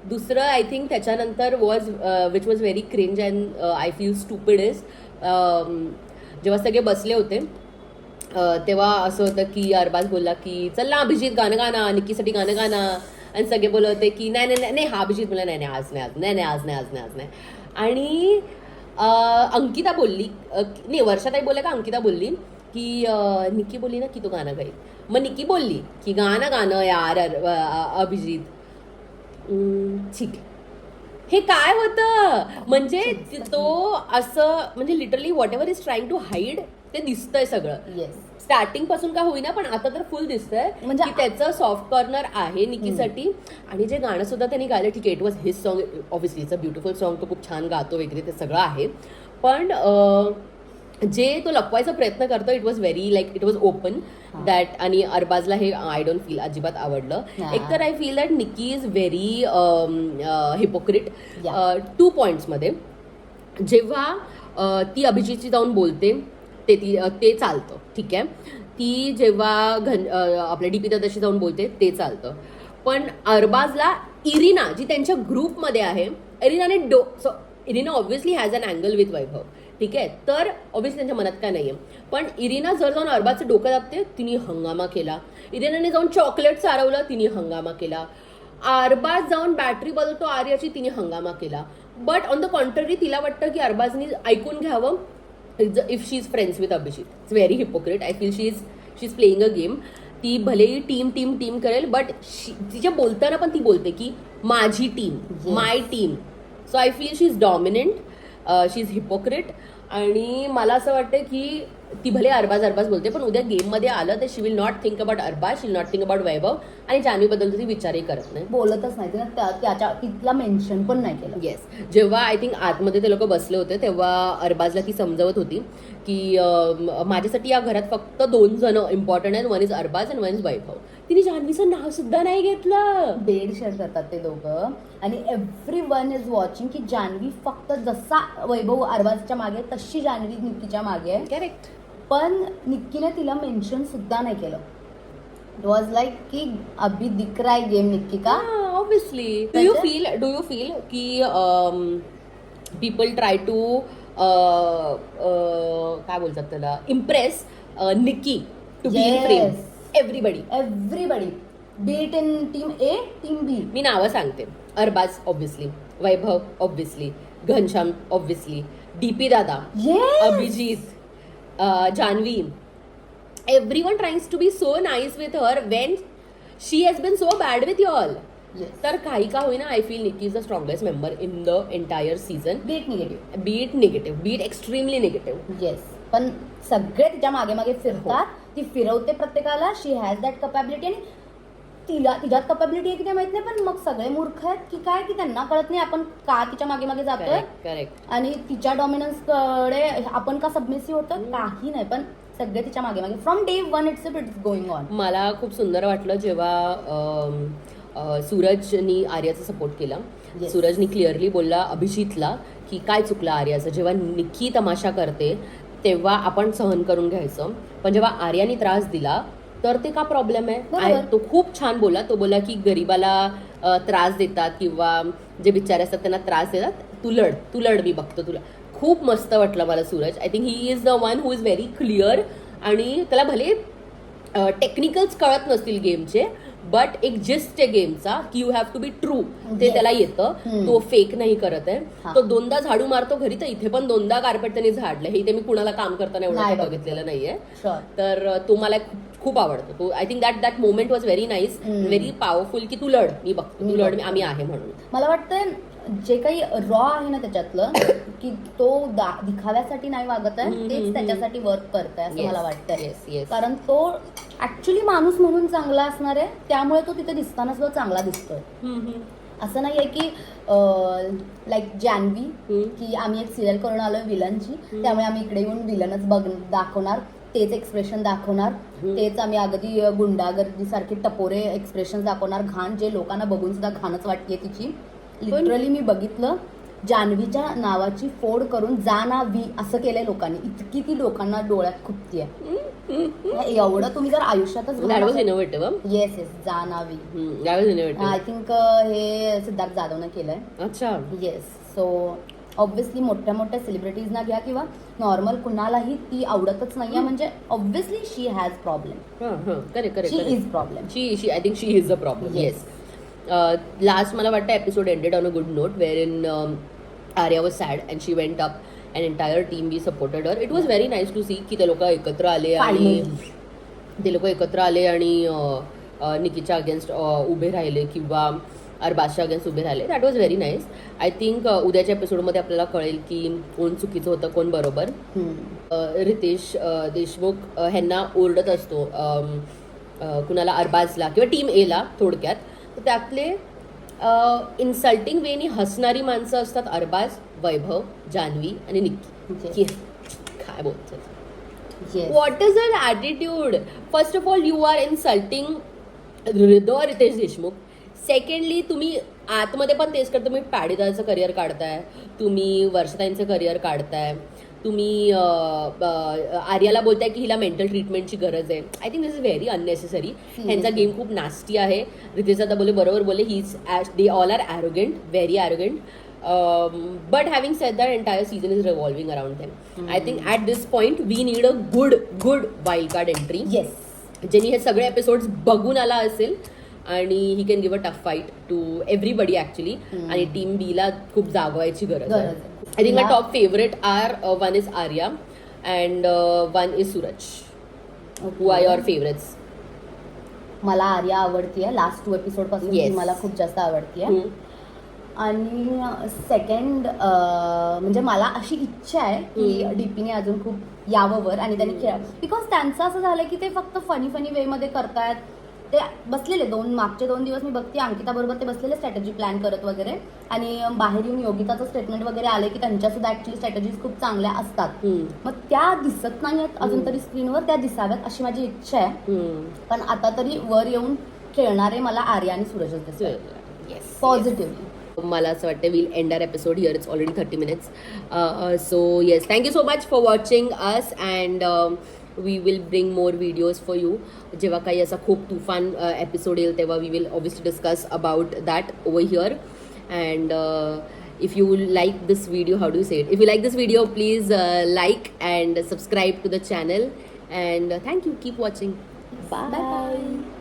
दुसरं I think त्याच्यानंतर which was very cringe and I feel stupid is जेव्हा सगळे बसले होते तेव्हा असं होतं की अरबाज बोलला की चल ना अभिजित गाणं गाणं निक्कीसाठी गाणं गाणं आणि सगळे बोलत होते की नाही नाही नाही हा अभिजित बोलला नाही नाही आज नाही आज नाही नाही आज नाही आज नाही आज नाही आणि अंकिता बोलली नाही वर्षाताई बोलल्या का अंकिता बोलली की निक्की बोलली ना की तो गाणं गाईल मग निक्की बोलली की गाणं गाणं यार अभिजित ठीक आहे हे काय होतं म्हणजे तो असं म्हणजे literally whatever is trying to hide ते दिसतंय सगळं येस स्टार्टिंग पासून का होईना पण आता तर फुल दिसतंय म्हणजे की त्याचं सॉफ्ट कॉर्नर आहे निकीसाठी आणि जे गाणं सुद्धा त्यांनी गायलं ठीक आहे it was his song obviously it's a beautiful song तो खूप छान गातो वगैरे ते सगळं आहे पण जे तो लपवायचा प्रयत्न करतो it was very like it was open that आणि अरबाजला हे आय डोंट फील अजिबात आवडलं एकतर I feel that Nikki is very hypocrite 2 पॉइंट्समध्ये जेव्हा ती अभिजितची जाऊन बोलते ते चालतं ठीक आहे ती जेव्हा आपल्या डीपी दादाशी जाऊन बोलते ते चालतं पण अरबाजला इरिना जी त्यांच्या ग्रुपमध्ये आहे Irina obviously has an angle with Vaibhav ठीक आहे तर ऑब्व्हियसली त्यांच्या मनात काय नाहीये पण इरिना जर जाऊन अरबाजचं डोकं दाबते तिने हंगामा केला इरिनाने जाऊन चॉकलेट चारवलं तिने हंगामा केला अरबाज जाऊन बॅटरी बदलतो आर्याची तिने हंगामा केला बट ऑन द कॉन्ट्ररी तिला वाटतं की अरबाजनी ऐकून घ्यावं if she is friends with Abhijit it's very hypocrite I feel she is playing a game ती भलेही टीम करेल बट तिच्या बोलताना पण ती बोलते की माझी team my team so I feel she is dominant she is hypocrite आणि मला असं वाटतं की ती भले अरबाज बोलते पण उद्या गेममध्ये आलं तर she will not think about Arbaz she will not think about Vaibhav आणि जान्हवीबद्दल ती विचारही करत नाही बोलतच नाही तिने त्याच्या तिथला मेन्शन पण नाही केलं येस जेव्हा आय थिंक आतमध्ये ते लोक बसले होते तेव्हा अरबाजला ती समजावत होती की माझ्यासाठी या घरात फक्त 2 जण इम्पॉर्टंट आहेत one is Arbaz and one is Vaibhav तिने जान्हवीचं नाव सुद्धा नाही घेतलं बेड शेअर करतात ते दोघं आणि एव्हरी वन इज वॉचिंग की जान्हवी फक्त जसा वैभव अरबाजच्या मागे तशी जान्हवी निक्कीच्या मागे आहे करेक्ट पण निक्कीने तिला मेन्शन सुद्धा नाही केलं इट वॉज लाईक की अभी दिख रहा है गेम निक्की का ऑब्विसली डू यू फील की पीपल ट्राय टू काय बोलतात त्याला impress Nikki to be in frame everybody beat in team A team B मी नावं सांगते Arbaz obviously Vaibhav obviously Ghanshyam obviously DP Dada Abhijit Janhvi everyone tries to be so nice with her when she has been so bad with you all तर काही का होईना I feel Nikki is the strongest member in the entire season bit extremely negative yes पण सगळे तिच्या मागे मागे फिरतात ती फिरवते प्रत्येकाला शी हॅज दॅट कपॅबिलिटी आणि तिच्यात कपॅबिलिटी आहे की नाही माहित नाही पण मग सगळे मूर्ख आहेत की काय की त्यांना कळत नाही आपण का तिच्या मागे मागे जातोय करेक्ट आणि तिच्या डॉमिनन्स कडे आपण का सबमिसिव्ह होतं काही नाही पण सगळे तिच्या मागे मागे from day 1 it's going on मला खूप सुंदर वाटलं जेव्हा सूरजनी आर्याचा सपोर्ट केला सूरजनी क्लिअरली बोलला अभिजितला की काय चुकलं आर्याचं जेव्हा निक्की तमाशा करते तेव्हा आपण सहन करून घ्यायचं पण जेव्हा आर्याने त्रास दिला तर ते का प्रॉब्लेम आहे तो खूप छान बोला तो बोला की गरीबाला त्रास देतात किंवा जे बिचारे असतात त्यांना त्रास देतात तू लढ मी बघतो तुला खूप मस्त वाटलं मला Suraj I think he is the one who is very clear आणि त्याला भले टेक्निकल्स कळत नसतील गेमचे बट एक जिस्ट आहे गेमचा की you have to be true ते त्याला येतं तो फेक नाही करत आहे तो 2दा झाडू मारतो घरी तर इथे पण 2दा कार्पेट त्यांनी झाडलं हे इथे मी कुणाला काम करताना एवढं बघितलेलं नाहीये तर तो मला खूप आवडतो तो I think that moment was very nice very powerful की तू लढ मी बघतो तू लढ आम्ही आहे म्हणून मला वाटतं जे काही रॉ आहे ना त्याच्यातलं की तो दिखाव्यासाठी नाही वागत आहे तेच त्याच्यासाठी वर्क करत आहे असं मला वाटतंय कारण तो ऍक्च्युली माणूस म्हणून चांगला असणार आहे त्यामुळे तो तिथे दिसताना सुद्धा चांगला दिसतोय असं नाहीये की लाईक जान्हवी की आम्ही एक सिरियल करून आलोय विलनची त्यामुळे आम्ही इकडे येऊन विलनच दाखवणार तेच एक्सप्रेशन दाखवणार तेच आम्ही अगदी गुंडागर्दी सारखे टपोरे एक्सप्रेशन दाखवणार घाण जे लोकांना बघून सुद्धा घाणच वाटते तिची लिटरली मी बघितलं जान्हवीच्या नावाची फोड करून जानावी असं केलंय लोकांनी. इतकी ती लोकांना डोळ्यात खुपतीये. एवढं तुम्ही जर आयुष्यातच that was innovative. Yes Janhavi. That was innovative. I think हे सिद्धार्थ जाधवनं केलंय. अच्छा. येस. सो ऑब्व्हियसली मोठ्या मोठ्या सेलिब्रिटीजना घ्या किंवा नॉर्मल कुणालाही ती आवडतच नाहीये. म्हणजे obviously she has problem. Correct she is problem. She I think she is a problem. Yes. Last मला वाटतं episode ended on a good note where in Arya was sad and she went up and entire team we supported her. It was very nice to see की ते लोक एकत्र आले आणि निकीच्या against उभे राहिले किंवा अरबाजच्या अगेन्स्ट उभे राहिले. That was very nice. I think उद्याच्या एपिसोडमध्ये आपल्याला कळेल की कोण चुकीचं होतं कोण बरोबर. रितेश देशमुख ह्यांना ओरडत असतो कुणाला अरबाजला किंवा टीम एला थोडक्यात. तर त्यातले इन्सल्टिंग वेनी हसणारी माणसं असतात अरबाज, वैभव, जान्हवी आणि निक्की. काय बोलतात. What is an attitude. First of all you are insulting Riteish Deshmukh. Secondly तुम्ही आतमध्ये पण तेच करता. तुम्ही पॅडीदाचं करिअर काढताय, तुम्ही वर्षाताईंचं करिअर काढताय, तुम्ही आर्याला बोलताय की हिला मेंटल ट्रीटमेंटची गरज आहे. I think this is very unnecessary. ह्यांचा गेम खूप नास्टी आहे. रितेश दादा बरोबर बोले he is they all are arrogant, very arrogant. But having said that, entire season is revolving around them. I think at this point we need a good wildcard entry. Yes. ज्यांनी हे सगळे episodes बघून आला असेल आणि he can give a tough fight to everybody actually. आणि team B ला खूप जागवायची गरज आहे. I think my top favourite are one is Arya and one is Suraj. Who are your favourites. मला आर्या आवडतीये. लास्ट 2 एपिसोड पासून ती मला खूप जास्त आवडतीये. आणि सेकंड म्हणजे मला अशी इच्छा आहे की डीपीने अजून खूप यावं वर आणि त्यांनी खेळा. बिकॉज त्यांचं असं झालं की ते फक्त फनी वे मध्ये करतायत. ते बसलेले मागचे 2 दिवस मी बघते अंकिता बरोबर ते बसलेले स्ट्रॅटेजी प्लॅन करत वगैरे. आणि बाहेर येऊन योगिताचं स्टेटमेंट वगैरे आले की त्यांच्या सुद्धा ऍक्च्युली स्ट्रॅटेजीज खूप चांगल्या असतात. मग त्या दिसत नाहीयेत अजून तरी स्क्रीनवर. त्या दिसाव्यात अशी माझी इच्छा आहे. पण आता तरी वर येऊन खेळणारे मला आर्या आणि सूरजच दिसतात पॉझिटिव्हली. मला असं वाटतं will end our episode here. It's already 30 minutes. So yes, thank you so much for watching us and we will bring more videos for you. जेव्हा काही असा खूप तुफान एपिसोड येईल तेव्हा we will obviously discuss about that over here. And if you like this video, how do you say it? If you like this video, please like and subscribe to the channel. And thank you. Keep watching. Bye.